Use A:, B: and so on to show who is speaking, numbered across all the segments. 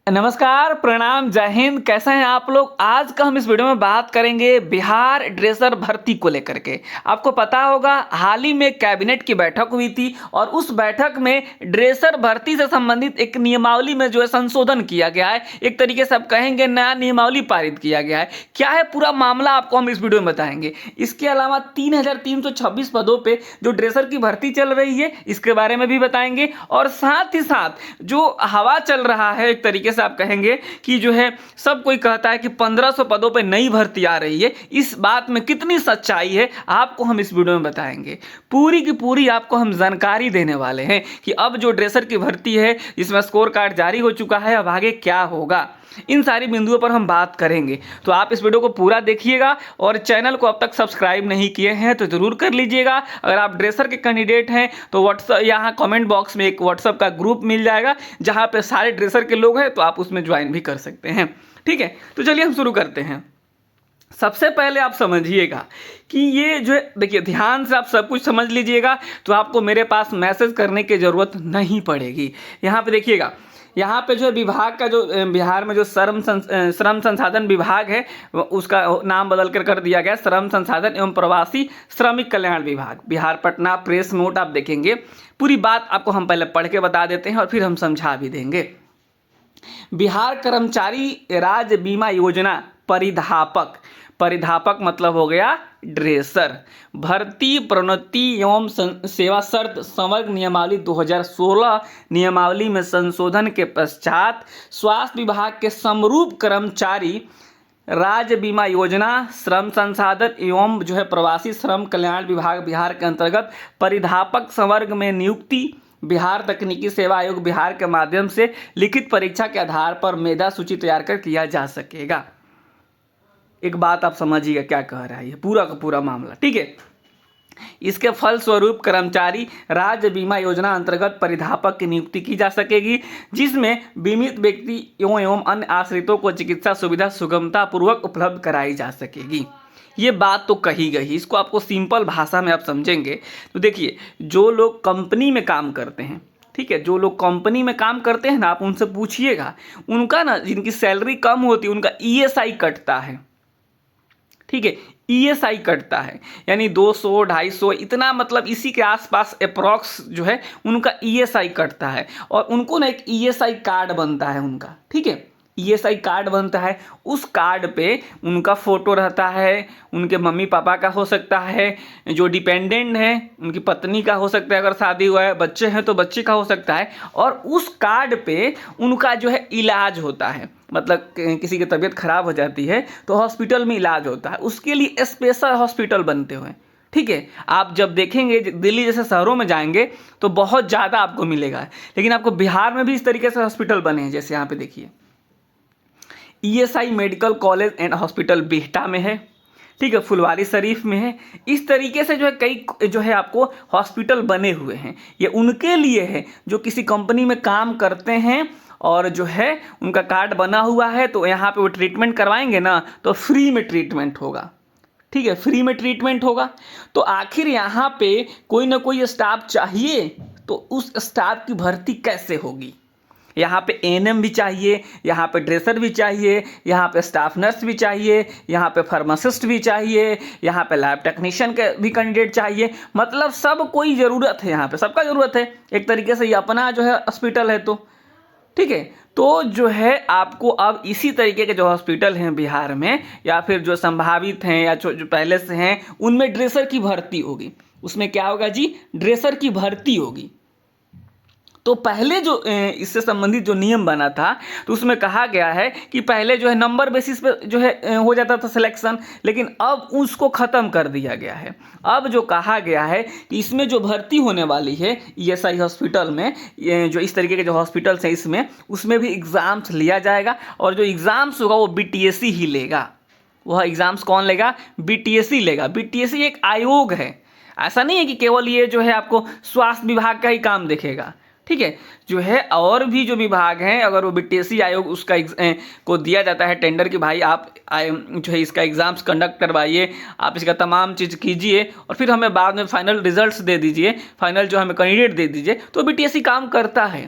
A: नमस्कार, प्रणाम, जय हिंद। कैसे हैं आप लोग। आज का हम इस वीडियो में बात करेंगे बिहार ड्रेसर भर्ती को लेकर के। आपको पता होगा हाल ही में कैबिनेट की बैठक हुई थी और उस बैठक में ड्रेसर भर्ती से संबंधित एक नियमावली में जो है संशोधन किया गया है। एक तरीके से आप कहेंगे नया नियमावली पारित किया गया है। क्या है पूरा मामला आपको हम इस वीडियो में बताएंगे। इसके अलावा 3,326 पदों पर जो ड्रेसर की भर्ती चल रही है इसके बारे में भी बताएंगे और साथ ही साथ जो हवा चल रहा है एक तरीके से आप कहेंगे कि जो है सब कोई कहता है कि 1500 पदों पे नई भर्ती आ रही है। इस बात में कितनी सच्चाई है आपको हम इस वीडियो में बताएंगे। पूरी की पूरी आपको हम जानकारी देने वाले हैं कि अब जो ड्रेसर की भर्ती है इसमें स्कोर कार्ड जारी हो चुका है, अब आगे क्या होगा, इन सारी बिंदुओं पर हम बात करेंगे। तो आप इस वीडियो को पूरा देखिएगा और चैनल को अब तक सब्सक्राइब नहीं किए हैं तो जरूर कर लीजिएगा। अगर आप ड्रेसर के कैंडिडेट हैं तो व्हाट्सएप यहाँ कमेंट बॉक्स में एक व्हाट्सएप का ग्रुप मिल जाएगा जहाँ पे सारे ड्रेसर के लोग हैं, तो आप उसमें ज्वाइन भी कर सकते हैं। ठीक है, तो चलिए हम शुरू करते हैं। सबसे पहले आप समझिएगा कि ये जो है, देखिए ध्यान से आप सब कुछ समझ लीजिएगा तो आपको मेरे पास मैसेज करने की ज़रूरत नहीं पड़ेगी। यहाँ पे देखिएगा, यहाँ पे जो है विभाग का जो बिहार में जो श्रम संसाधन विभाग है उसका नाम बदल कर दिया गया श्रम संसाधन एवं प्रवासी श्रमिक कल्याण विभाग, बिहार पटना। प्रेस नोट आप देखेंगे, पूरी बात आपको हम पहले पढ़ के बता देते हैं और फिर हम समझा भी देंगे। बिहार कर्मचारी राज्य बीमा योजना परिधापक, परिधापक मतलब हो गया ड्रेसर, भर्ती प्रोन्नति एवं सेवा शर्त समग्र नियमावली 2016 नियमावली में संशोधन के पश्चात स्वास्थ्य विभाग के समरूप कर्मचारी राज्य बीमा योजना श्रम संसाधन एवं जो है प्रवासी श्रम कल्याण विभाग बिहार के अंतर्गत परिधापक संवर्ग में नियुक्ति बिहार तकनीकी सेवा आयोग बिहार के माध्यम से लिखित परीक्षा के आधार पर मेधा सूची तैयार कर किया जा सकेगा। एक बात आप समझिएगा क्या कह रहा है ये पूरा का पूरा मामला। ठीक है, इसके फलस्वरूप कर्मचारी राज्य बीमा योजना अंतर्गत परिधापक की नियुक्ति की जा सकेगी जिसमें बीमित व्यक्ति एवं अन्य आश्रितों को चिकित्सा सुविधा सुगमता पूर्वक उपलब्ध कराई जा सकेगी। ये बात तो कही गई, इसको आपको सिंपल भाषा में आप समझेंगे तो देखिए, जो लोग कंपनी में काम करते हैं, ठीक है, जो लोग कंपनी में काम करते हैं ना, आप उनसे पूछिएगा, उनका ना जिनकी सैलरी कम होती है उनका ईएसआई कटता है। ठीक है, ईएसआई कटता है, यानी 200 250 इतना, मतलब इसी के आसपास अप्रॉक्स जो है उनका ईएसआई कटता है और उनको ना एक ईएसआई कार्ड बनता है उनका। ठीक है, ईएसआई कार्ड बनता है, उस कार्ड पे उनका फोटो रहता है, उनके मम्मी पापा का हो सकता है, जो डिपेंडेंट है उनकी पत्नी का हो सकता है, अगर शादी हुआ है, बच्चे हैं तो बच्चे का हो सकता है, और उस कार्ड पे उनका जो है इलाज होता है। मतलब किसी की तबीयत खराब हो जाती है तो हॉस्पिटल में इलाज होता है, उसके लिए स्पेशल हॉस्पिटल बनते हुए। ठीक है, आप जब देखेंगे दिल्ली जैसे शहरों में जाएंगे तो बहुत ज़्यादा आपको मिलेगा, लेकिन आपको बिहार में भी इस तरीके से हॉस्पिटल बने हैं। जैसे यहाँ पे देखिए, ESI medical college and hospital Bihta में है, ठीक है, फुलवारी शरीफ में है। इस तरीके से जो है कई जो है आपको हॉस्पिटल बने हुए हैं। ये उनके लिए है जो किसी कंपनी में काम करते हैं और जो है उनका कार्ड बना हुआ है, तो यहाँ पे वो ट्रीटमेंट करवाएंगे ना तो फ्री में ट्रीटमेंट होगा। ठीक है, फ्री में ट्रीटमेंट होगा। तो आखिर यहाँ पे कोई ना कोई स्टाफ चाहिए, तो उस स्टाफ की भर्ती कैसे होगी। यहाँ पे एएनएम भी चाहिए, यहाँ पे ड्रेसर भी चाहिए, यहाँ पे स्टाफ नर्स भी चाहिए, यहाँ पे फार्मासिस्ट भी चाहिए, यहाँ पे लैब टेक्नीशियन के भी कैंडिडेट चाहिए। मतलब सब कोई ज़रूरत है, यहाँ पे सबका ज़रूरत है। एक तरीके से ये अपना जो है हॉस्पिटल है। तो ठीक है, तो जो है आपको अब इसी तरीके के जो हॉस्पिटल हैं बिहार में, या फिर जो संभावित हैं या जो पहले से हैं, उनमें ड्रेसर की भर्ती होगी। उसमें क्या होगा जी, ड्रेसर की भर्ती होगी। तो पहले जो इससे संबंधित जो नियम बना था तो उसमें कहा गया है कि पहले जो है नंबर बेसिस पे जो है हो जाता था सिलेक्शन, लेकिन अब उसको ख़त्म कर दिया गया है। अब जो कहा गया है कि इसमें जो भर्ती होने वाली है ईएसआई हॉस्पिटल में, जो इस तरीके के जो हॉस्पिटल्स हैं इसमें, उसमें भी एग्ज़ाम्स लिया जाएगा और जो एग्ज़ाम्स होगा वो बीटीएससी ही लेगा। वह एग्ज़ाम्स कौन लेगा, बीटीएससी लेगा। बीटीएससी एक आयोग है, ऐसा नहीं है कि केवल ये जो है आपको स्वास्थ्य विभाग का ही काम देखेगा। ठीक है, जो है और भी जो विभाग हैं, अगर वो बीटीएससी आयोग उसका को दिया जाता है टेंडर कि भाई आप जो है इसका एग्ज़ाम्स कंडक्ट करवाइए, आप इसका तमाम चीज़ कीजिए और फिर हमें बाद में फाइनल रिजल्ट्स दे दीजिए, फाइनल जो हमें कैंडिडेट दे दीजिए, तो बीटीएससी काम करता है।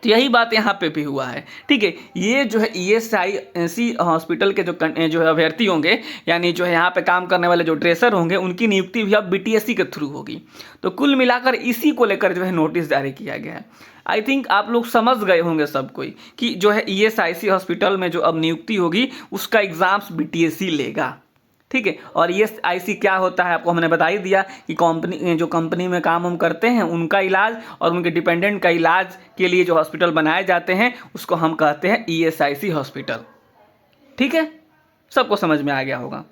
A: तो यही बात यहाँ पे भी हुआ है। ठीक है, ये जो है ईएसआईसी हॉस्पिटल के जो है अभ्यर्थी होंगे, यानी जो है यहाँ पे काम करने वाले जो ड्रेसर होंगे, उनकी नियुक्ति भी अब बीटीएससी के थ्रू होगी। तो कुल मिलाकर इसी को लेकर जो है नोटिस जारी किया गया है। आई थिंक आप लोग समझ गए होंगे सब कोई कि जो है ईएसआईसी हॉस्पिटल में जो अब नियुक्ति होगी उसका एग्जाम्स बीटीएससी लेगा। ठीक है, और ईएसआईसी क्या होता है आपको हमने बता ही दिया कि कंपनी में काम हम करते हैं उनका इलाज और उनके डिपेंडेंट का इलाज के लिए जो हॉस्पिटल बनाए जाते हैं उसको हम कहते हैं ईएसआईसी हॉस्पिटल। ठीक है, सबको समझ में आ गया होगा।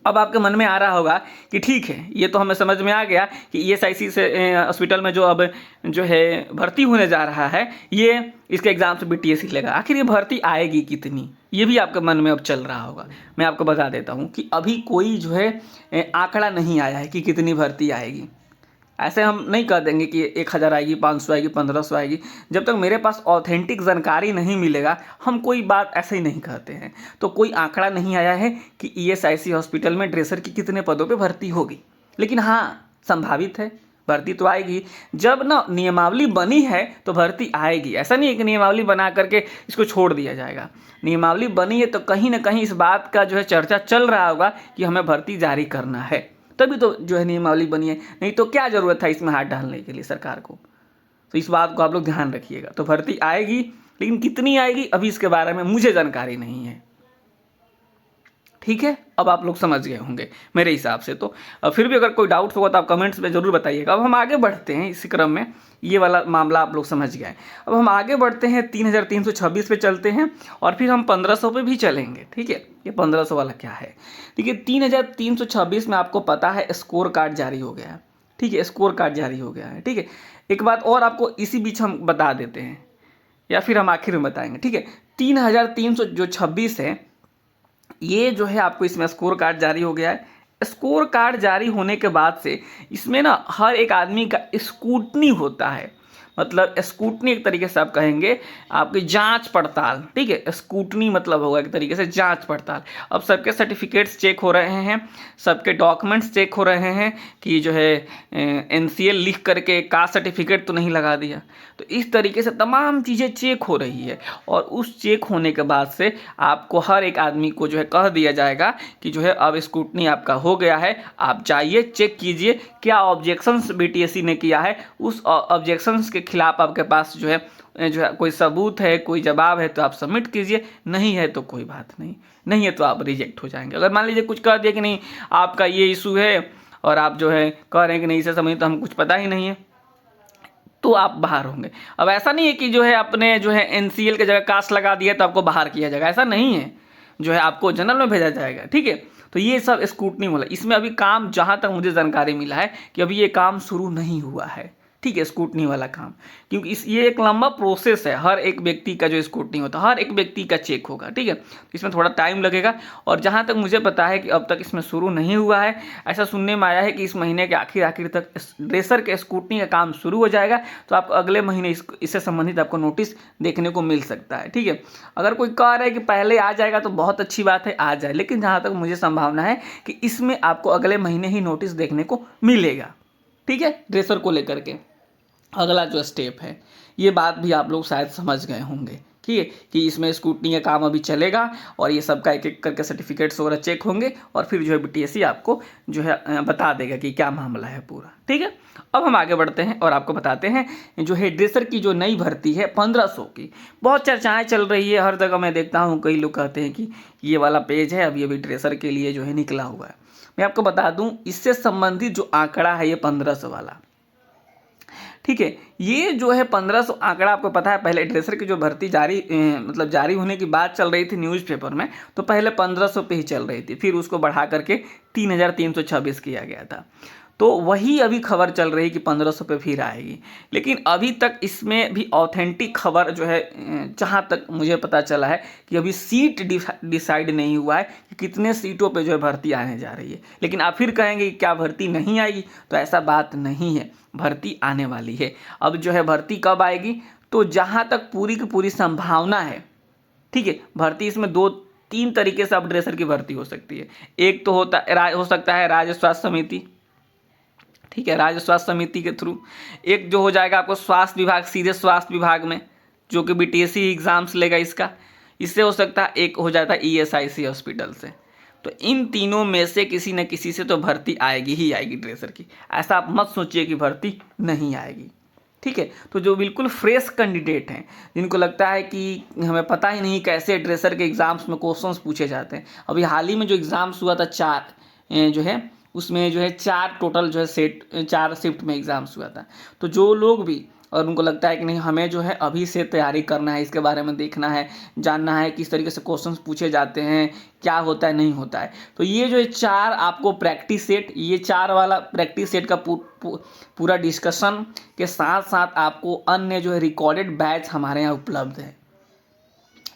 A: अब आपके मन में आ रहा होगा कि ठीक है, ये तो हमें समझ में आ गया कि ईएसआईसी से हॉस्पिटल में जो अब जो है भर्ती होने जा रहा है, ये इसके एग्जाम से बीटीएससी लेगा। आखिर ये भर्ती आएगी कितनी, ये भी आपके मन में अब चल रहा होगा। मैं आपको बता देता हूँ कि अभी कोई जो है आंकड़ा नहीं आया है कि कितनी भर्ती आएगी। ऐसे हम नहीं कह देंगे कि 1000 आएगी, 500 आएगी, 1500 आएगी। जब तक मेरे पास ऑथेंटिक जानकारी नहीं मिलेगा हम कोई बात ऐसे ही नहीं कहते हैं। तो कोई आंकड़ा नहीं आया है कि ईएसआईसी हॉस्पिटल में ड्रेसर की कितने पदों पे भर्ती होगी, लेकिन हाँ संभावित है भर्ती तो आएगी। जब ना नियमावली बनी है तो भर्ती आएगी। ऐसा नहीं है कि नियमावली बना करके इसको छोड़ दिया जाएगा। नियमावली बनी है तो कहीं ना कहीं इस बात का जो है चर्चा चल रहा होगा कि हमें भर्ती जारी करना है, तभी तो जो है नियमावली बनी है। नहीं तो क्या ज़रूरत था इसमें हाथ डालने के लिए सरकार को। तो इस बात को आप लोग ध्यान रखिएगा। तो भर्ती आएगी, लेकिन कितनी आएगी अभी इसके बारे में मुझे जानकारी नहीं है। ठीक है, अब आप लोग समझ गए होंगे मेरे हिसाब से। तो फिर भी अगर कोई डाउट्स होगा तो आप कमेंट्स में ज़रूर बताइएगा। अब हम आगे बढ़ते हैं इसी क्रम में, ये वाला मामला आप लोग समझ गए। अब हम आगे बढ़ते हैं 3326 पे चलते हैं और फिर हम 1500 पे भी चलेंगे। ठीक है, ये 1500 वाला क्या है। देखिए 3326 में आपको पता है स्कोर कार्ड जारी हो गया है। ठीक है, स्कोर कार्ड जारी हो गया है। ठीक है, एक बात और आपको इसी बीच हम बता देते हैं या फिर हम आखिर में बताएंगे। ठीक है, 3326 है, ये जो है आपको इसमें स्कोर कार्ड जारी हो गया है। स्कोर कार्ड जारी होने के बाद से इसमें ना हर एक आदमी का स्क्रूटनी होता है। मतलब स्क्रूटनी एक तरीके से आप कहेंगे आपकी जांच पड़ताल। ठीक है, स्क्रूटनी मतलब होगा एक तरीके से जांच पड़ताल। अब सबके सर्टिफिकेट्स चेक हो रहे हैं, सबके डॉक्यूमेंट्स चेक हो रहे हैं कि जो है एनसीएल लिख करके कास्ट सर्टिफिकेट तो नहीं लगा दिया। तो इस तरीके से तमाम चीज़ें चेक हो रही है और उस चेक होने के बाद से आपको हर एक आदमी को जो है कह दिया जाएगा कि जो है अब स्क्रूटनी आपका हो गया है, आप जाइए चेक कीजिए क्या ऑब्जेक्शंस बीटीएससी ने किया है, उस ऑब्जेक्शंस के खिलाफ आपके पास जो है कोई सबूत है, कोई जवाब है तो आप सबमिट कीजिए, नहीं है तो कोई बात नहीं, नहीं है तो आप रिजेक्ट हो जाएंगे। अगर मान लीजिए कुछ कह दिया कि नहीं आपका ये इशू है और आप जो है कह रहे हैं कि नहीं इसे समझ तो हम कुछ पता ही नहीं है, तो आप बाहर होंगे। अब ऐसा नहीं है कि जो है अपने जो है एनसीएल की जगह कास्ट लगा दिया तो आपको बाहर किया जाएगा, ऐसा नहीं है। जो है आपको जनरल में भेजा जाएगा। ठीक है, तो ये सब स्क्रूटनी वाला, इसमें अभी काम जहाँ तक मुझे जानकारी मिला है कि अभी ये काम शुरू नहीं हुआ है। ठीक है, स्क्रूटनी वाला काम, क्योंकि ये एक लंबा प्रोसेस है। हर एक व्यक्ति का जो स्क्रूटनी होता है हर एक व्यक्ति का चेक होगा। ठीक है, इसमें थोड़ा टाइम लगेगा और जहाँ तक मुझे पता है कि अब तक इसमें शुरू नहीं हुआ है। ऐसा सुनने में आया है कि इस महीने के आखिर तक ड्रेसर के स्क्रूटनी का काम शुरू हो जाएगा, तो आपको अगले महीने इससे संबंधित आपको नोटिस देखने को मिल सकता है। ठीक है, अगर कोई कह रहा है कि पहले आ जाएगा तो बहुत अच्छी बात है, आ जाए, लेकिन जहाँ तक मुझे संभावना है कि इसमें आपको अगले महीने ही नोटिस देखने को मिलेगा। ठीक है, ड्रेसर को लेकर के अगला जो स्टेप है, ये बात भी आप लोग शायद समझ गए होंगे। ठीक है, कि इसमें स्क्रूटनी का काम अभी चलेगा और ये सबका एक एक करके सर्टिफिकेट्स वगैरह चेक होंगे और फिर जो है बीटीएससी आपको जो है बता देगा कि क्या मामला है पूरा। ठीक है, अब हम आगे बढ़ते हैं और आपको बताते हैं जो है ड्रेसर की जो नई भर्ती है 1500 की। बहुत चर्चाएं चल रही है, हर जगह मैं देखता हूँ कई लोग कहते हैं कि ये वाला पेज है अभी ड्रेसर के लिए जो है निकला हुआ है। मैं आपको बता दूँ इससे संबंधित जो आंकड़ा है ये 1500 वाला। ठीक है, ये जो है 1500 आंकड़ा आपको पता है पहले ड्रेसर की जो भर्ती जारी होने की बात चल रही थी न्यूज़पेपर में, तो पहले 1500 पे ही चल रही थी, फिर उसको बढ़ा करके 3326 किया गया था। तो वही अभी खबर चल रही कि 1500 पे फिर आएगी, लेकिन अभी तक इसमें भी ऑथेंटिक खबर जो है जहाँ तक मुझे पता चला है कि अभी सीट डिसाइड नहीं हुआ है कि कितने सीटों पे जो है भर्ती आने जा रही है। लेकिन आप फिर कहेंगे कि क्या भर्ती नहीं आएगी, तो ऐसा बात नहीं है, भर्ती आने वाली है। अब जो है भर्ती कब आएगी, तो जहाँ तक पूरी की पूरी संभावना है। ठीक है, भर्ती इसमें 2-3 तरीके से अब ड्रेसर की भर्ती हो सकती है। एक तो हो सकता है राज्य स्वास्थ्य समिति। ठीक है, राज्य स्वास्थ्य समिति के थ्रू। एक जो हो जाएगा आपको स्वास्थ्य विभाग, सीधे स्वास्थ्य विभाग में, जो कि बीटीएससी एग्जाम्स लेगा इसका। इससे हो सकता है एक हो जाता है ईएसआईसी हॉस्पिटल से। तो इन तीनों में से किसी न किसी से तो भर्ती आएगी ही आएगी ड्रेसर की। ऐसा आप मत सोचिए कि भर्ती नहीं आएगी, ठीक है। तो जो बिल्कुल फ्रेश कैंडिडेट हैं, जिनको लगता है कि हमें पता ही नहीं कैसे ड्रेसर के एग्ज़ाम्स में क्वेश्चंस पूछे जाते हैं। अभी हाल ही में जो एग्ज़ाम्स हुआ था 4 जो है उसमें जो है 4 टोटल जो है 4 शिफ्ट में एग्ज़ाम्स हुआ था। तो जो लोग भी और उनको लगता है कि नहीं हमें जो है अभी से तैयारी करना है, इसके बारे में देखना है, जानना है किस तरीके से क्वेश्चंस पूछे जाते हैं, क्या होता है नहीं होता है, तो ये जो है 4 आपको प्रैक्टिस सेट, ये 4 वाला प्रैक्टिस सेट का पूरा डिस्कशन के साथ साथ आपको अन्य जो है रिकॉर्डेड बैच हमारे यहाँ उपलब्ध है,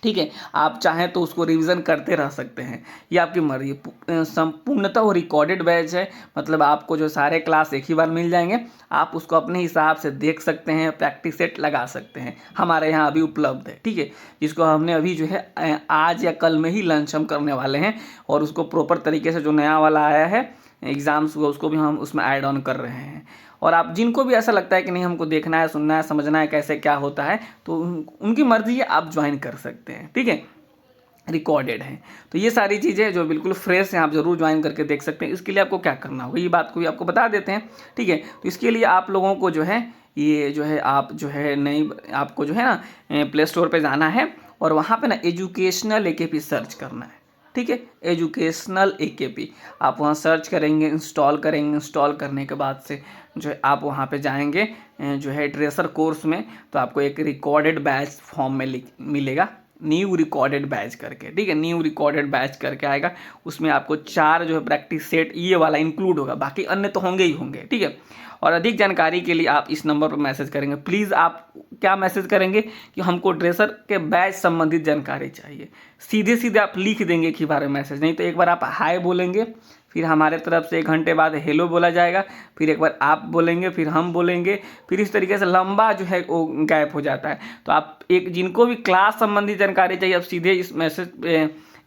A: ठीक है। आप चाहें तो उसको रिवीजन करते रह सकते हैं, ये आपकी मर्जी। संपूर्णतः वो रिकॉर्डेड बैच है, मतलब आपको जो सारे क्लास एक ही बार मिल जाएंगे, आप उसको अपने हिसाब से देख सकते हैं, प्रैक्टिस सेट लगा सकते हैं, हमारे यहाँ अभी उपलब्ध है, ठीक है। जिसको हमने अभी जो है आज या कल में ही लॉन्च हम करने वाले हैं, और उसको प्रॉपर तरीके से जो नया वाला आया है एग्ज़ाम्स हुआ उसको भी हम उसमें ऐड ऑन कर रहे हैं। और आप जिनको भी ऐसा लगता है कि नहीं हमको देखना है, सुनना है, समझना है कैसे क्या होता है, तो उनकी मर्जी है, आप ज्वाइन कर सकते हैं, ठीक है। रिकॉर्डेड है, तो ये सारी चीज़ें जो बिल्कुल फ्रेश हैं आप ज़रूर ज्वाइन करके देख सकते हैं। इसके लिए आपको क्या करना होगा ये बात को भी आपको बता देते हैं, ठीक है। तो इसके लिए आप लोगों को जो है ये जो है आप जो है नई आपको जो है ना प्ले स्टोर पर जाना है और वहाँ पर ना एजुकेशनल AKP सर्च करना है, ठीक है। एजुकेशनल AKP आप वहाँ सर्च करेंगे, इंस्टॉल करेंगे, इंस्टॉल करने के बाद से जो है आप वहाँ पे जाएंगे जो है ड्रेसर कोर्स में, तो आपको एक रिकॉर्डेड बैच फॉर्म में मिलेगा, न्यू रिकॉर्डेड बैच करके, ठीक है। न्यू रिकॉर्डेड बैच करके आएगा, उसमें आपको 4 जो है प्रैक्टिस सेट ये वाला इंक्लूड होगा, बाकी अन्य तो होंगे ही होंगे, ठीक है। और अधिक जानकारी के लिए आप इस नंबर पर मैसेज करेंगे। प्लीज़ आप क्या मैसेज करेंगे कि हमको ड्रेसर के बैच संबंधित जानकारी चाहिए, सीधे सीधे आप लिख देंगे कि बारे में मैसेज, नहीं तो एक बार आप हाय बोलेंगे, फिर हमारे तरफ से 1 घंटे बाद हेलो बोला जाएगा, फिर एक बार आप बोलेंगे, फिर हम बोलेंगे, फिर इस तरीके से लंबा जो है वो गैप हो जाता है। तो आप एक जिनको भी क्लास संबंधी जानकारी चाहिए आप सीधे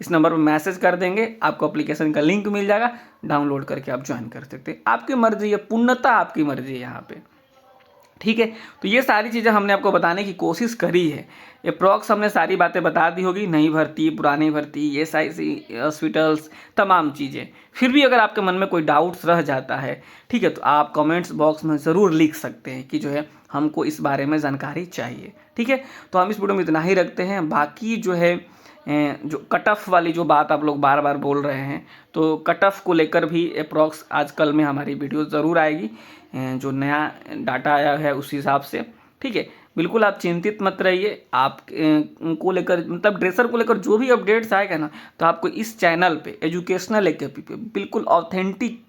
A: इस नंबर पर मैसेज कर देंगे, आपको एप्लीकेशन का लिंक मिल जाएगा, डाउनलोड करके आप ज्वाइन कर सकते हैं। आपकी मर्जी है, पूर्णतः आपकी मर्जी है यहाँ पे, ठीक है। तो ये सारी चीज़ें हमने आपको बताने की कोशिश करी है, अप्रॉक्स हमने सारी बातें बता दी होगी, नई भर्ती, पुरानी भर्ती, ईएसआईसी हॉस्पिटल्स, तमाम चीज़ें। फिर भी अगर आपके मन में कोई डाउट्स रह जाता है, ठीक है, तो आप कमेंट्स बॉक्स में ज़रूर लिख सकते हैं कि जो है हमको इस बारे में जानकारी चाहिए, ठीक है। तो हम इस वीडियो में इतना ही रखते हैं। बाकी जो है जो कट ऑफ वाली जो बात आप लोग बार बार बोल रहे हैं, तो कट ऑफ को लेकर भी अप्रॉक्स आज कल में हमारी वीडियो ज़रूर आएगी, जो नया डाटा आया है उस हिसाब से, ठीक है। बिल्कुल आप चिंतित मत रहिए, आप को लेकर मतलब ड्रेसर को लेकर जो भी अपडेट्स आएगा ना, तो आपको इस चैनल पे एजुकेशनल AKP पे बिल्कुल ऑथेंटिक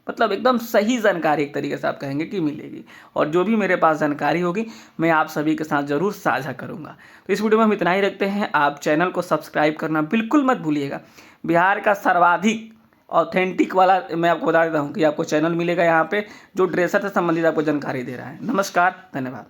A: मतलब एकदम सही जानकारी एक तरीके से आप कहेंगे कि मिलेगी। और जो भी मेरे पास जानकारी होगी मैं आप सभी के साथ ज़रूर साझा करूंगा। तो इस वीडियो में हम इतना ही रखते हैं। आप चैनल को सब्सक्राइब करना बिल्कुल मत भूलिएगा। बिहार का सर्वाधिक ऑथेंटिक वाला मैं आपको बता देता हूँ कि आपको चैनल मिलेगा यहाँ पे, जो ड्रेसर से संबंधित आपको जानकारी दे रहा है। नमस्कार, धन्यवाद।